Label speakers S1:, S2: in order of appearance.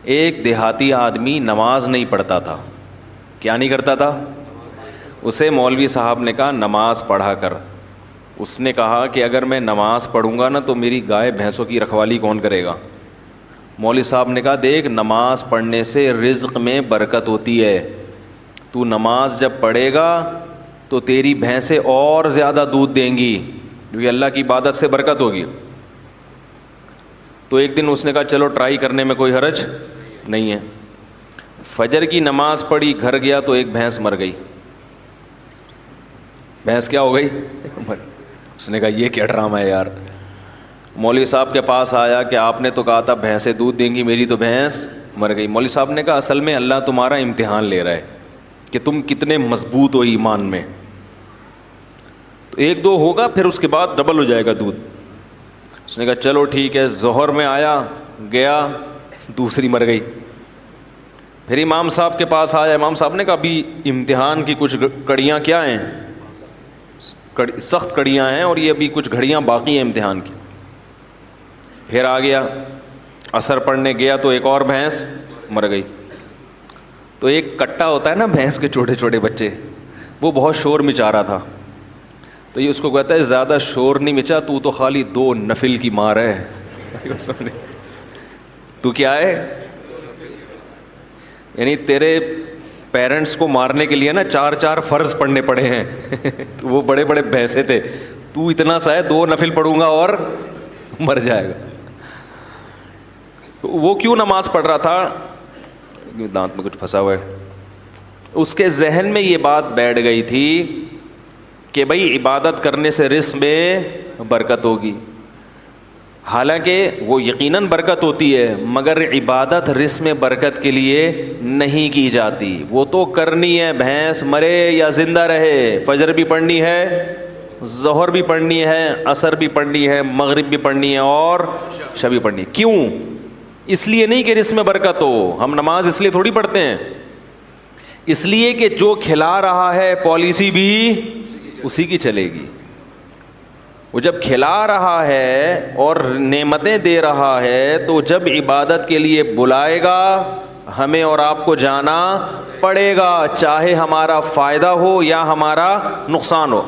S1: ایک دیہاتی آدمی نماز نہیں پڑھتا تھا. کیا نہیں کرتا تھا؟ اسے مولوی صاحب نے کہا نماز پڑھا کر. اس نے کہا کہ اگر میں نماز پڑھوں گا نا تو میری گائے بھینسوں کی رکھوالی کون کرے گا؟ مولوی صاحب نے کہا دیکھ نماز پڑھنے سے رزق میں برکت ہوتی ہے. تو نماز جب پڑھے گا تو تیری بھینسیں اور زیادہ دودھ دیں گی کیونکہ اللہ کی عبادت سے برکت ہوگی. تو ایک دن اس نے کہا چلو ٹرائی کرنے میں کوئی حرج نہیں ہے. فجر کی نماز پڑھی, گھر گیا تو ایک بھینس مر گئی. بھینس کیا ہو گئی؟ اس نے کہا یہ کیا ڈرامہ ہے یار. مولوی صاحب کے پاس آیا کہ آپ نے تو کہا تھا بھینسیں دودھ دیں گی, میری تو بھینس مر گئی. مولوی صاحب نے کہا اصل میں اللہ تمہارا امتحان لے رہا ہے کہ تم کتنے مضبوط ہو ایمان میں. تو ایک دو ہوگا پھر اس کے بعد ڈبل ہو جائے گا دودھ. اس نے کہا چلو ٹھیک ہے. ظہر میں آیا, گیا, دوسری مر گئی. پھر امام صاحب کے پاس آیا. امام صاحب نے کہا ابھی امتحان کی کچھ کڑیاں کیا ہیں, سخت کڑیاں ہیں اور یہ ابھی کچھ گھڑیاں باقی ہیں امتحان کی. پھر آ گیا, عصر پڑھنے گیا تو ایک اور بھینس مر گئی. تو ایک کٹا ہوتا ہے نا بھینس کے چھوٹے چھوٹے بچے, وہ بہت شور مچا رہا تھا. تو یہ اس کو کہتا ہے زیادہ شور نہیں مچا, تو خالی 2 نفل کی مار ہے. تو کیا ہے, یعنی تیرے پیرنٹس کو مارنے کے لیے نا 4 فرض پڑھنے پڑے ہیں. تو وہ بڑے بڑے بھینسے تھے, تو اتنا سا ہے 2 نفل پڑھوں گا اور مر جائے گا. تو وہ کیوں نماز پڑھ رہا تھا؟ دانت میں کچھ پھنسا ہوا ہے. اس کے ذہن میں یہ بات بیٹھ گئی تھی کہ بھائی عبادت کرنے سے رزق میں برکت ہوگی. حالانکہ وہ یقیناً برکت ہوتی ہے, مگر عبادت رزق میں برکت کے لیے نہیں کی جاتی. وہ تو کرنی ہے, بھینس مرے یا زندہ رہے. فجر بھی پڑھنی ہے, ظہر بھی پڑھنی ہے, عصر بھی پڑھنی ہے, مغرب بھی پڑھنی ہے اور عشاء بھی پڑھنی ہے. کیوں؟ اس لیے نہیں کہ رزق میں برکت ہو. ہم نماز اس لیے تھوڑی پڑھتے ہیں, اس لیے کہ جو کھلا رہا ہے پالیسی بھی اسی کی چلے گی. وہ جب کھلا رہا ہے اور نعمتیں دے رہا ہے تو جب عبادت کے لیے بلائے گا ہمیں اور آپ کو جانا پڑے گا, چاہے ہمارا فائدہ ہو یا ہمارا نقصان ہو.